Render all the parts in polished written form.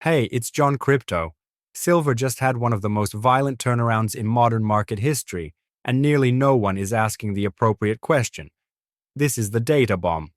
Hey, it's John Crypto. Silver just had one of the most violent turnarounds in modern market history, and nearly no one is asking the appropriate question. This is the data bomb.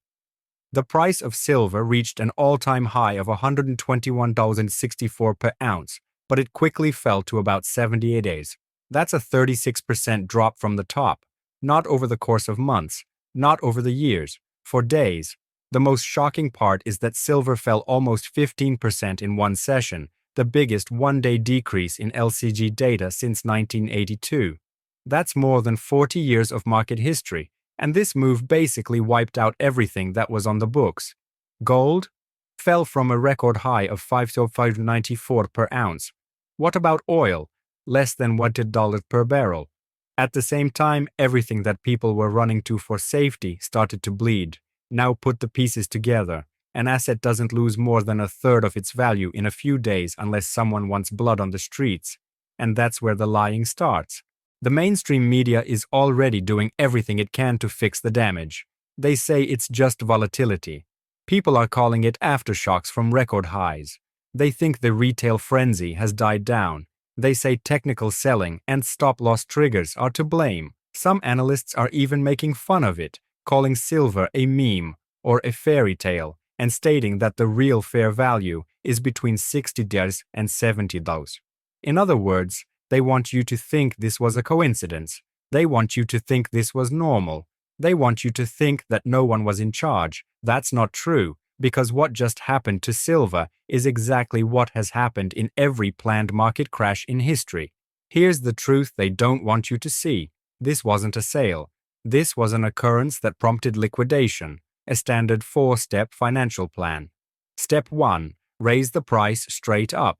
The price of silver reached an all-time high of $121.64 per ounce, but it quickly fell to about 78 days. That's a 36% drop from the top, not over the course of months, not over the years, for days. The most shocking part is that silver fell almost 15% in one session, the biggest one-day decrease in LCG data since 1982. That's more than 40 years of market history, and this move basically wiped out everything that was on the books. Gold fell from a record high of $5.94 per ounce. What about oil? Less than $1 per barrel. At the same time, everything that people were running to for safety started to bleed. Now put the pieces together. An asset doesn't lose more than a third of its value in a few days unless someone wants blood on the streets. And that's where the lying starts. The mainstream media is already doing everything it can to fix the damage. They say it's just volatility. People are calling it aftershocks from record highs. They think the retail frenzy has died down. They say technical selling and stop-loss triggers are to blame. Some analysts are even making fun of it, calling silver a meme or a fairy tale, and stating that the real fair value is between $60 and $70. In other words, they want you to think this was a coincidence. They want you to think this was normal. They want you to think that no one was in charge. That's not true, because what just happened to silver is exactly what has happened in every planned market crash in history. Here's the truth they don't want you to see. This wasn't a sale. This was an occurrence that prompted liquidation, a standard 4-step financial plan. Step 1. Raise the price straight up.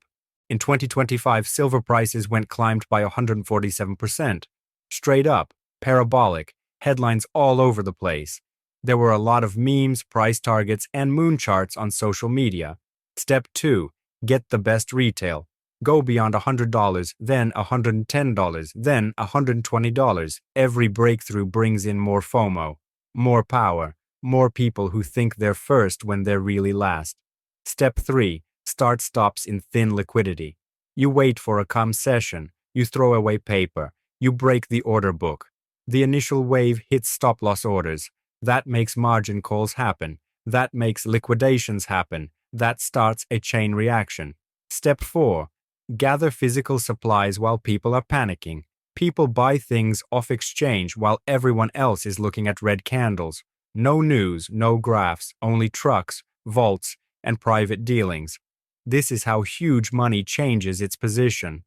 In 2025, silver prices climbed by 147%. Straight up, parabolic, headlines all over the place. There were a lot of memes, price targets, and moon charts on social media. Step 2. Get the best retail. Go beyond $100, then $110, then $120. Every breakthrough brings in more FOMO, more power, more people who think they're first when they're really last. Step 3. Start stops in thin liquidity. You wait for a calm session. You throw away paper. You break the order book. The initial wave hits stop-loss orders. That makes margin calls happen. That makes liquidations happen. That starts a chain reaction. Step 4. Gather physical supplies while people are panicking. People buy things off exchange while everyone else is looking at red candles. No news, no graphs, only trucks, vaults, and private dealings. This is how huge money changes its position.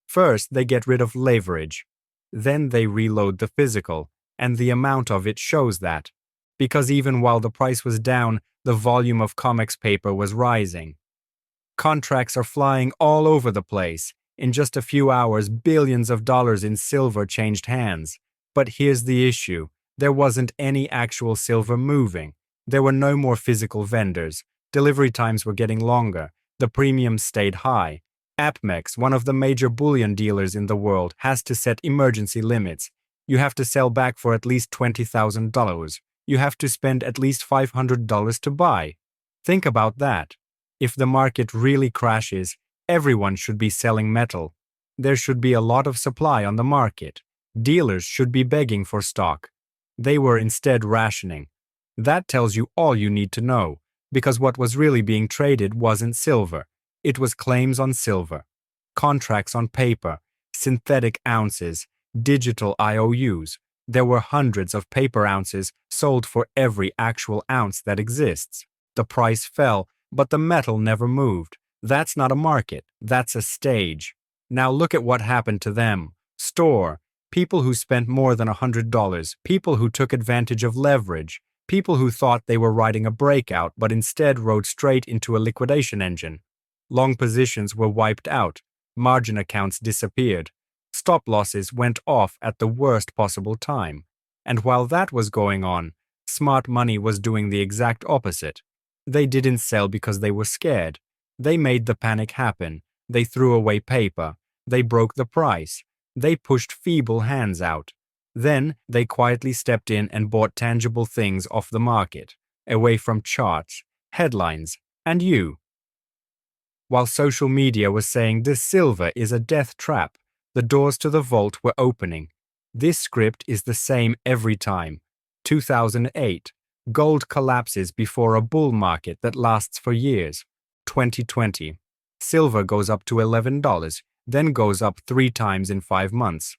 First, they get rid of leverage. Then they reload the physical, and the amount of it shows that. Because even while the price was down, the volume of COMEX paper was rising. Contracts are flying all over the place. In just a few hours, billions of dollars in silver changed hands. But here's the issue. There wasn't any actual silver moving. There were no more physical vendors. Delivery times were getting longer. The premiums stayed high. APMEX, one of the major bullion dealers in the world, has to set emergency limits. You have to sell back for at least $20,000. You have to spend at least $500 to buy. Think about that. If the market really crashes, everyone should be selling metal. There should be a lot of supply on the market. Dealers should be begging for stock. They were instead rationing. That tells you all you need to know, because what was really being traded wasn't silver. It was claims on silver, contracts on paper, synthetic ounces, digital IOUs. There were hundreds of paper ounces sold for every actual ounce that exists. The price fell, but the metal never moved. That's not a market. That's a stage. Now look at what happened to them. Store. People who spent more than $100. People who took advantage of leverage. People who thought they were riding a breakout but instead rode straight into a liquidation engine. Long positions were wiped out. Margin accounts disappeared. Stop losses went off at the worst possible time. And while that was going on, smart money was doing the exact opposite. They didn't sell because they were scared. They made the panic happen. They threw away paper. They broke the price. They pushed feeble hands out. Then they quietly stepped in and bought tangible things off the market, away from charts, headlines, and you. While social media was saying this silver is a death trap, the doors to the vault were opening. This script is the same every time. 2008. Gold collapses before a bull market that lasts for years. 2020. Silver goes up to $11, then goes up 3 times in 5 months.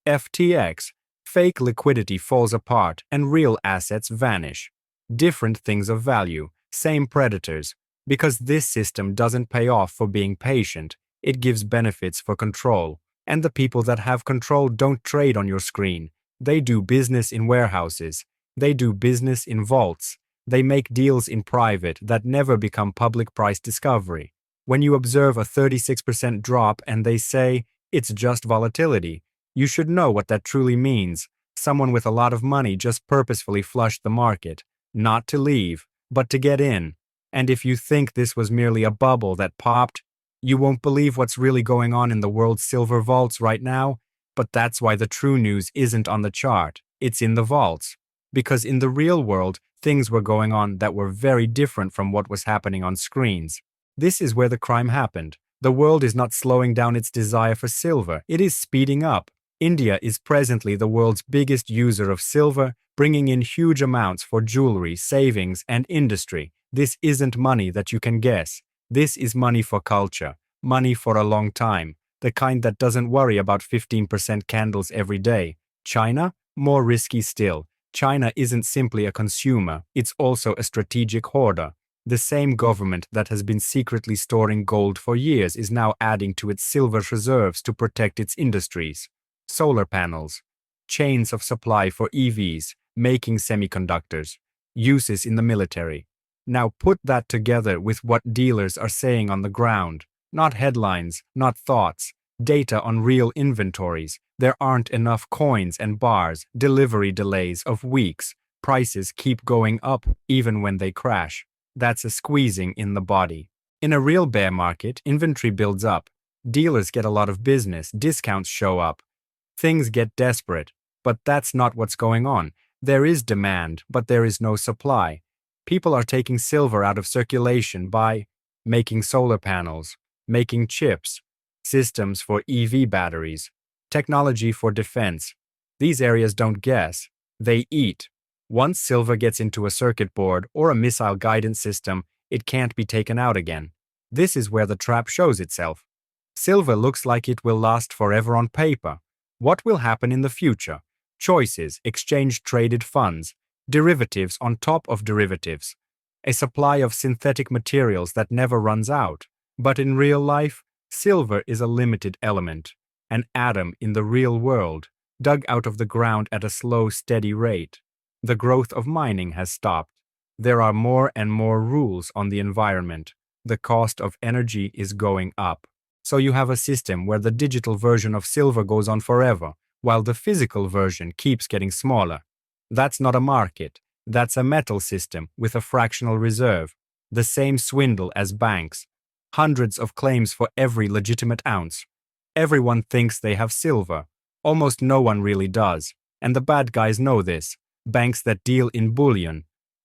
FTX. Fake liquidity falls apart and real assets vanish. Different things of value, same predators. Because this system doesn't pay off for being patient, it gives benefits for control. And the people that have control don't trade on your screen. They do business in warehouses. They do business in vaults. They make deals in private that never become public price discovery. When you observe a 36% drop and they say, it's just volatility, you should know what that truly means. Someone with a lot of money just purposefully flushed the market, not to leave, but to get in. And if you think this was merely a bubble that popped, you won't believe what's really going on in the world's silver vaults right now. But that's why the true news isn't on the chart, it's in the vaults. Because in the real world, things were going on that were very different from what was happening on screens. This is where the crime happened. The world is not slowing down its desire for silver, it is speeding up. India is presently the world's biggest user of silver, bringing in huge amounts for jewelry, savings, and industry. This isn't money that you can guess. This is money for culture, money for a long time, the kind that doesn't worry about 15% candles every day. China? More risky still. China isn't simply a consumer, it's also a strategic hoarder. The same government that has been secretly storing gold for years is now adding to its silver reserves to protect its industries. Solar panels, chains of supply for EVs, making semiconductors, uses in the military. Now put that together with what dealers are saying on the ground. Not headlines, not thoughts, data on real inventories. There aren't enough coins and bars, delivery delays of weeks. Prices keep going up even when they crash. That's a squeezing in the body. In a real bear market, inventory builds up. Dealers get a lot of business, discounts show up. Things get desperate, but that's not what's going on. There is demand, but there is no supply. People are taking silver out of circulation by making solar panels, making chips, systems for EV batteries, technology for defense. These areas don't guess, they eat. Once silver gets into a circuit board or a missile guidance system, it can't be taken out again. This is where the trap shows itself. Silver looks like it will last forever on paper. What will happen in the future? Choices, exchange-traded funds, derivatives on top of derivatives, a supply of synthetic materials that never runs out. But in real life, silver is a limited element, an atom in the real world, dug out of the ground at a slow, steady rate. The growth of mining has stopped. There are more and more rules on the environment. The cost of energy is going up. So you have a system where the digital version of silver goes on forever, while the physical version keeps getting smaller. That's not a market. That's a metal system with a fractional reserve. The same swindle as banks. Hundreds of claims for every legitimate ounce. Everyone thinks they have silver. Almost no one really does. And the bad guys know this. Banks that deal in bullion.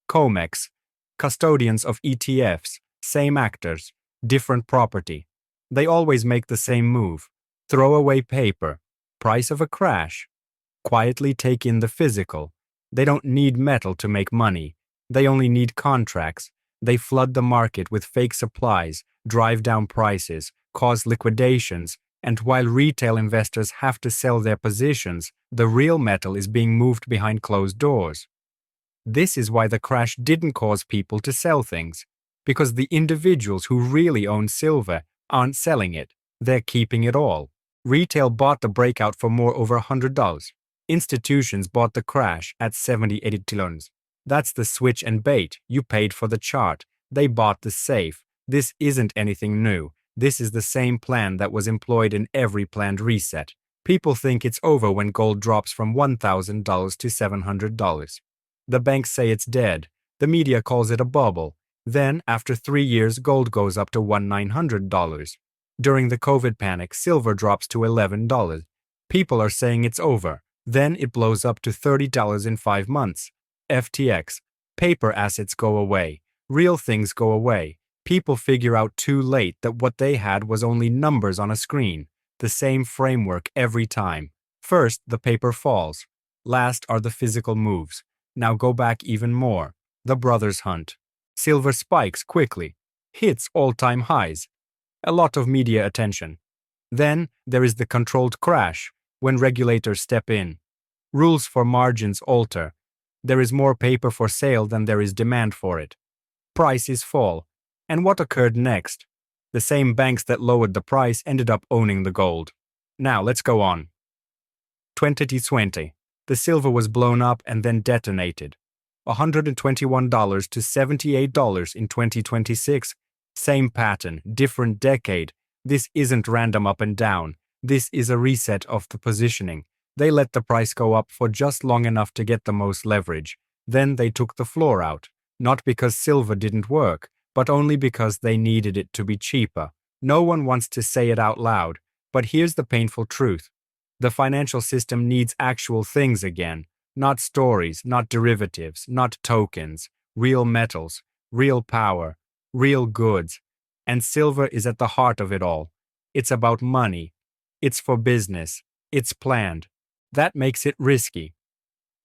COMEX. Custodians of ETFs. Same actors. Different property. They always make the same move. Throw away paper. Price of a crash. Quietly take in the physical. They don't need metal to make money. They only need contracts. They flood the market with fake supplies, drive down prices, cause liquidations, and while retail investors have to sell their positions, the real metal is being moved behind closed doors. This is why the crash didn't cause people to sell things, because the individuals who really own silver aren't selling it. They're keeping it all. Retail bought the breakout for more over $100. Institutions bought the crash at 70-80 tons. That's the switch and bait. You paid for the chart. They bought the safe. This isn't anything new. This is the same plan that was employed in every planned reset. People think it's over when gold drops from $1,000 to $700. The banks say it's dead. The media calls it a bubble. Then, after 3 years, gold goes up to $1,900. During the COVID panic, silver drops to $11. People are saying it's over. Then it blows up to $30 in 5 months. FTX. Paper assets go away. Real things go away. People figure out too late that what they had was only numbers on a screen, the same framework every time. First, the paper falls. Last are the physical moves. Now go back even more. The brothers hunt. Silver spikes quickly, hits all-time highs. A lot of media attention. Then there is the controlled crash, when regulators step in. Rules for margins alter. There is more paper for sale than there is demand for it. Prices fall. And what occurred next? The same banks that lowered the price ended up owning the gold. Now let's go on. 2020. The silver was blown up and then detonated. $121 to $78 in 2026. Same pattern, different decade. This isn't random up and down. This is a reset of the positioning. They let the price go up for just long enough to get the most leverage. Then they took the floor out. Not because silver didn't work, but only because they needed it to be cheaper. No one wants to say it out loud, but here's the painful truth. The financial system needs actual things again. Not stories, not derivatives, not tokens, real metals, real power, real goods. And silver is at the heart of it all. It's about money. It's for business. It's planned. That makes it risky.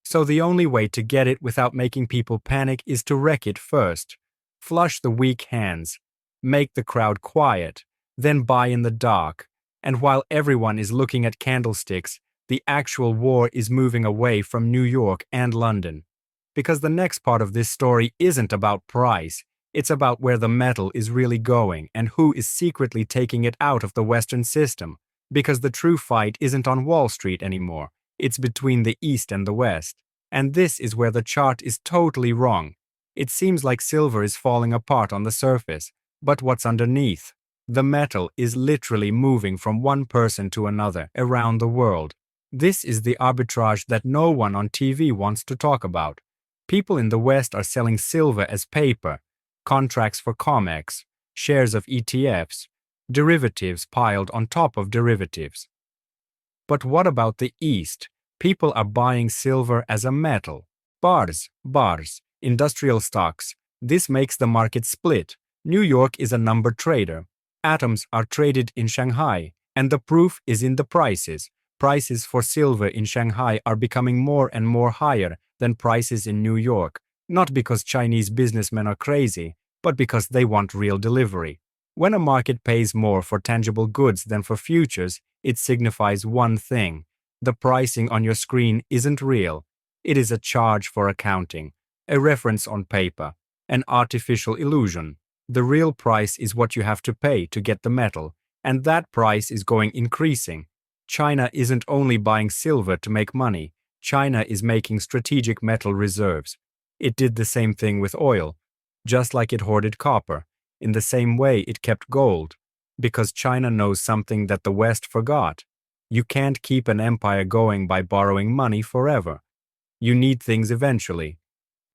So the only way to get it without making people panic is to wreck it first. Flush the weak hands. Make the crowd quiet. Then buy in the dark. And while everyone is looking at candlesticks, the actual war is moving away from New York and London. Because the next part of this story isn't about price, it's about where the metal is really going and who is secretly taking it out of the Western system. Because the true fight isn't on Wall Street anymore, it's between the East and the West. And this is where the chart is totally wrong. It seems like silver is falling apart on the surface, but what's underneath? The metal is literally moving from one person to another around the world. This is the arbitrage that no one on TV wants to talk about. People in the West are selling silver as paper, contracts for COMEX, shares of ETFs, derivatives piled on top of derivatives. But what about the East? People are buying silver as a metal. Bars, industrial stocks. This makes the market split. New York is a number trader. Atoms are traded in Shanghai, and the proof is in the prices. Prices for silver in Shanghai are becoming more and more higher than prices in New York, not because Chinese businessmen are crazy, but because they want real delivery. When a market pays more for tangible goods than for futures, it signifies one thing. The pricing on your screen isn't real. It is a charge for accounting, a reference on paper, an artificial illusion. The real price is what you have to pay to get the metal, and that price is increasing. China isn't only buying silver to make money. China is making strategic metal reserves. It did the same thing with oil, just like it hoarded copper. In the same way, it kept gold, because China knows something that the West forgot. You can't keep an empire going by borrowing money forever. You need things eventually.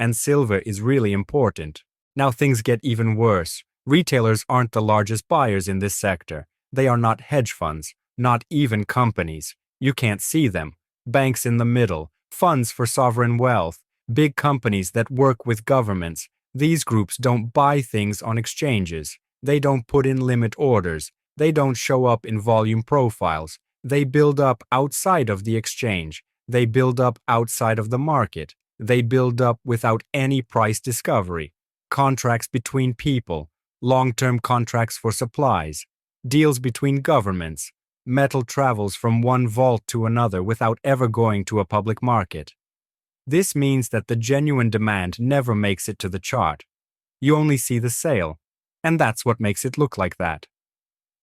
And silver is really important. Now things get even worse. Retailers aren't the largest buyers in this sector. They are not hedge funds, not even companies. You can't see them. Banks in the middle, funds for sovereign wealth, big companies that work with governments. These groups don't buy things on exchanges. They don't put in limit orders. They don't show up in volume profiles. They build up outside of the exchange. They build up outside of the market. They build up without any price discovery. Contracts between people, long-term contracts for supplies, deals between governments. Metal travels from one vault to another without ever going to a public market. This means that the genuine demand never makes it to the chart. You only see the sale, and that's what makes it look like that.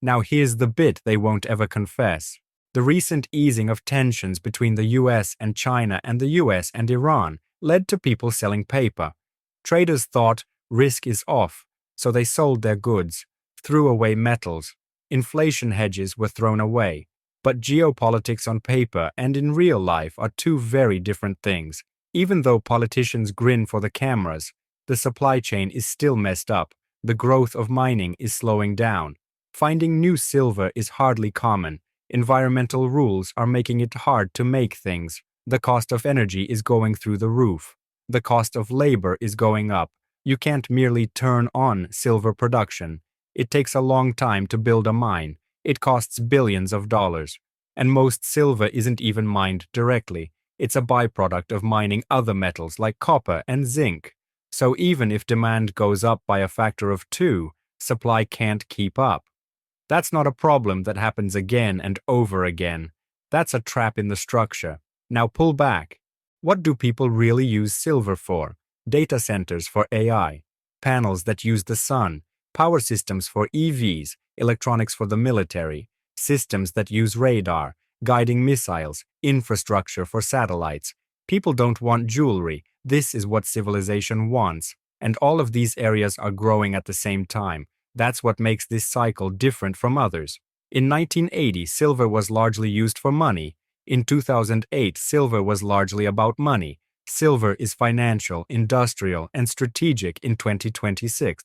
Now here's the bit they won't ever confess. The recent easing of tensions between the US and China and the US and Iran led to people selling paper. Traders thought risk is off, so they sold their goods, threw away metals. Inflation hedges were thrown away. But geopolitics on paper and in real life are two very different things. Even though politicians grin for the cameras, the supply chain is still messed up. The growth of mining is slowing down. Finding new silver is hardly common. Environmental rules are making it hard to make things. The cost of energy is going through the roof. The cost of labor is going up. You can't merely turn on silver production. It takes a long time to build a mine. It costs billions of dollars. And most silver isn't even mined directly. It's a byproduct of mining other metals like copper and zinc. So even if demand goes up by a factor of 2, supply can't keep up. That's not a problem that happens again and over again. That's a trap in the structure. Now pull back. What do people really use silver for? Data centers for AI, panels that use the sun, power systems for EVs, electronics for the military, systems that use radar, guiding missiles, infrastructure for satellites. People don't want jewelry. This is what civilization wants. And all of these areas are growing at the same time. That's what makes this cycle different from others. In 1980, silver was largely used for money. In 2008, silver was largely about money. Silver is financial, industrial, and strategic in 2026.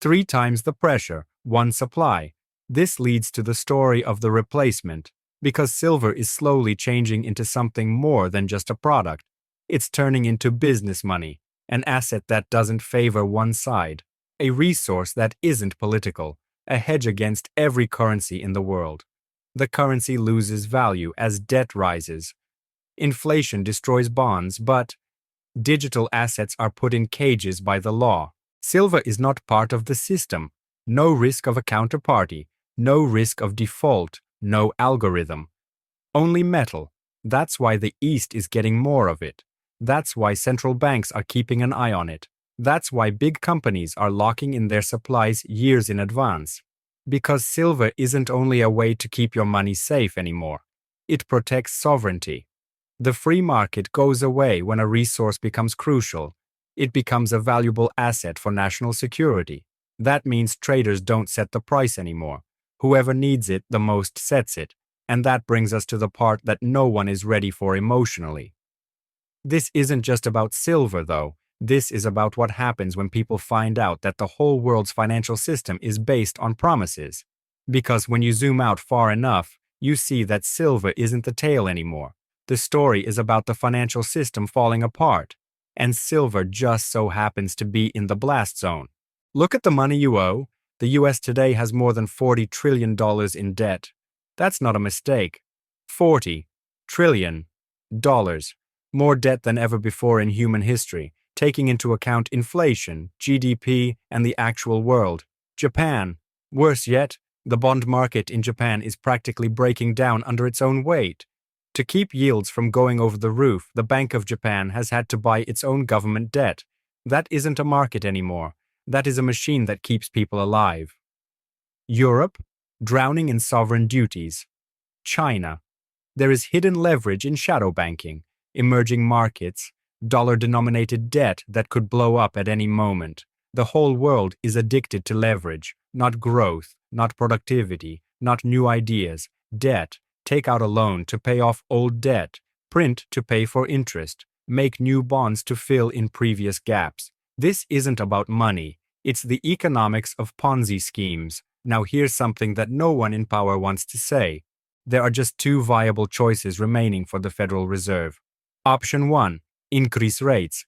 3 times the pressure, 1 supply. This leads to the story of the replacement, because silver is slowly changing into something more than just a product. It's turning into business money, an asset that doesn't favor one side, a resource that isn't political, a hedge against every currency in the world. The currency loses value as debt rises. Inflation destroys bonds, but digital assets are put in cages by the law. Silver is not part of the system. No risk of a counterparty, no risk of default, no algorithm. Only metal. That's why the East is getting more of it. That's why central banks are keeping an eye on it. That's why big companies are locking in their supplies years in advance. Because silver isn't only a way to keep your money safe anymore. It protects sovereignty. The free market goes away when a resource becomes crucial. It becomes a valuable asset for national security. That means traders don't set the price anymore. Whoever needs it the most sets it. And that brings us to the part that no one is ready for emotionally. This isn't just about silver, though. This is about what happens when people find out that the whole world's financial system is based on promises. Because when you zoom out far enough, you see that silver isn't the tail anymore. The story is about the financial system falling apart, and silver just so happens to be in the blast zone. Look at the money you owe. The US today has more than $40 trillion in debt. That's not a mistake. $40 trillion. More debt than ever before in human history, taking into account inflation, GDP, and the actual world. Japan. Worse yet, the bond market in Japan is practically breaking down under its own weight. To keep yields from going over the roof, the Bank of Japan has had to buy its own government debt. That isn't a market anymore. That is a machine that keeps people alive. Europe, drowning in sovereign duties. China. There is hidden leverage in shadow banking, emerging markets, dollar-denominated debt that could blow up at any moment. The whole world is addicted to leverage, not growth, not productivity, not new ideas. Debt. Take out a loan to pay off old debt, print to pay for interest, make new bonds to fill in previous gaps. This isn't about money. It's the economics of Ponzi schemes. Now here's something that no one in power wants to say. There are just 2 viable choices remaining for the Federal Reserve. Option 1. Increase rates.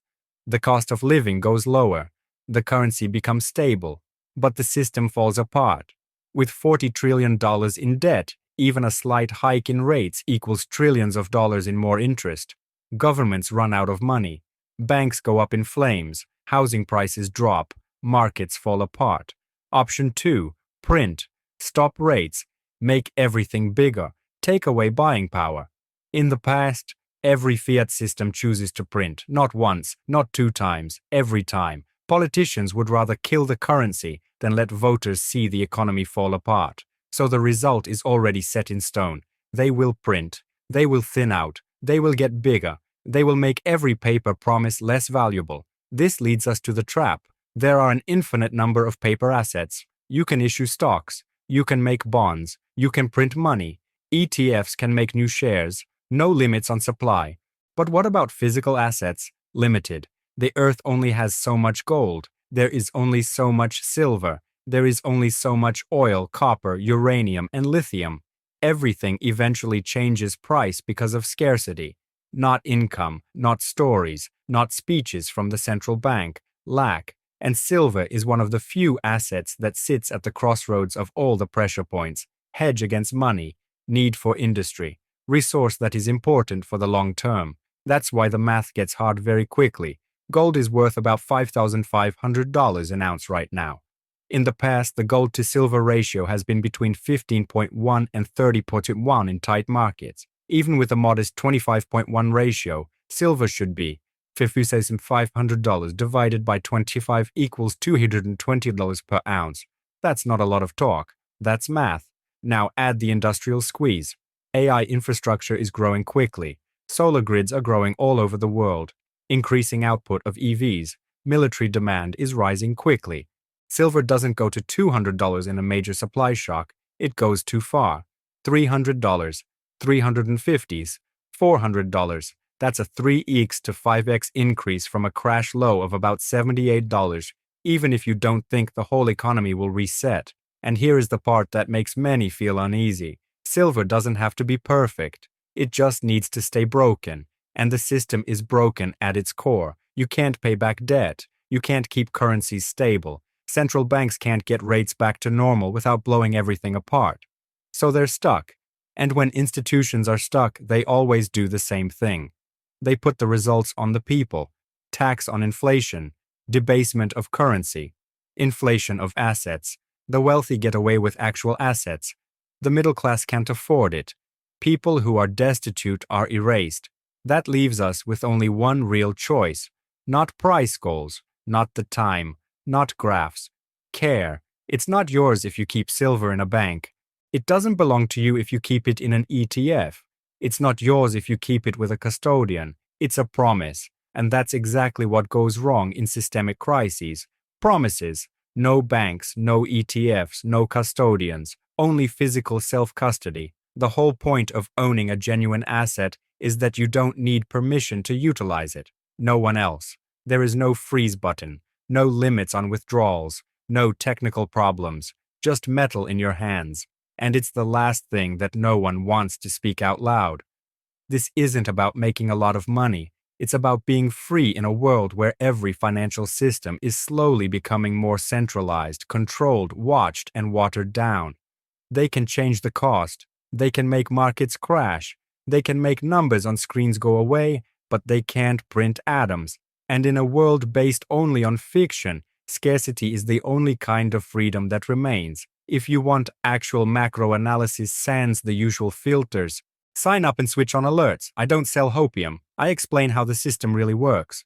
The cost of living goes lower. The currency becomes stable. But the system falls apart. With $40 trillion in debt, even a slight hike in rates equals trillions of dollars in more interest. Governments run out of money. Banks go up in flames. Housing prices drop. Markets fall apart. Option 2. Print. Stop rates. Make everything bigger. Take away buying power. In the past, every fiat system chooses to print. Not once, not 2 times, every time. Politicians would rather kill the currency than let voters see the economy fall apart. So the result is already set in stone. They will print. They will thin out. They will get bigger. They will make every paper promise less valuable. This leads us to the trap. There are an infinite number of paper assets. You can issue stocks. You can make bonds. You can print money. ETFs can make new shares. No limits on supply. But what about physical assets? Limited. The earth only has so much gold. There is only so much silver. There is only so much oil, copper, uranium, and lithium. Everything eventually changes price because of scarcity. Not income, not stories, not speeches from the central bank. Lack. And silver is one of the few assets that sits at the crossroads of all the pressure points: hedge against money, need for industry, resource that is important for the long term. That's why the math gets hard very quickly. Gold is worth about $5,500 an ounce right now. In the past, the gold to silver ratio has been between 15.1 and 30.1 in tight markets. Even with a modest 25.1 ratio, silver should be $5,500 divided by 25 equals $220 per ounce. That's not a lot of talk. That's math. Now add the industrial squeeze. AI infrastructure is growing quickly. Solar grids are growing all over the world. Increasing output of EVs. Military demand is rising quickly. Silver doesn't go to $200 in a major supply shock. It goes too far. $300, $350s, $400. That's a 3x to 5x increase from a crash low of about $78, even if you don't think the whole economy will reset. And here is the part that makes many feel uneasy. Silver doesn't have to be perfect. It just needs to stay broken. And the system is broken at its core. You can't pay back debt. You can't keep currencies stable. Central banks can't get rates back to normal without blowing everything apart. So they're stuck. And when institutions are stuck, they always do the same thing. They put the results on the people. Tax on inflation. Debasement of currency. Inflation of assets. The wealthy get away with actual assets. The middle class can't afford it. People who are destitute are erased. That leaves us with only one real choice. Not price goals, not the time, not graphs. Care. It's not yours if you keep silver in a bank. It doesn't belong to you if you keep it in an ETF. It's not yours if you keep it with a custodian. It's a promise. And that's exactly what goes wrong in systemic crises. Promises. No banks, no ETFs, no custodians, only physical self-custody. The whole point of owning a genuine asset is that you don't need permission to utilize it. No one else. There is no freeze button, no limits on withdrawals, no technical problems, just metal in your hands. And it's the last thing that no one wants to speak out loud. This isn't about making a lot of money. It's about being free in a world where every financial system is slowly becoming more centralized, controlled, watched, and watered down. They can change the cost. They can make markets crash. They can make numbers on screens go away, but they can't print atoms. And in a world based only on fiction, scarcity is the only kind of freedom that remains. If you want actual macro analysis sans the usual filters, sign up and switch on alerts. I don't sell hopium. I explain how the system really works.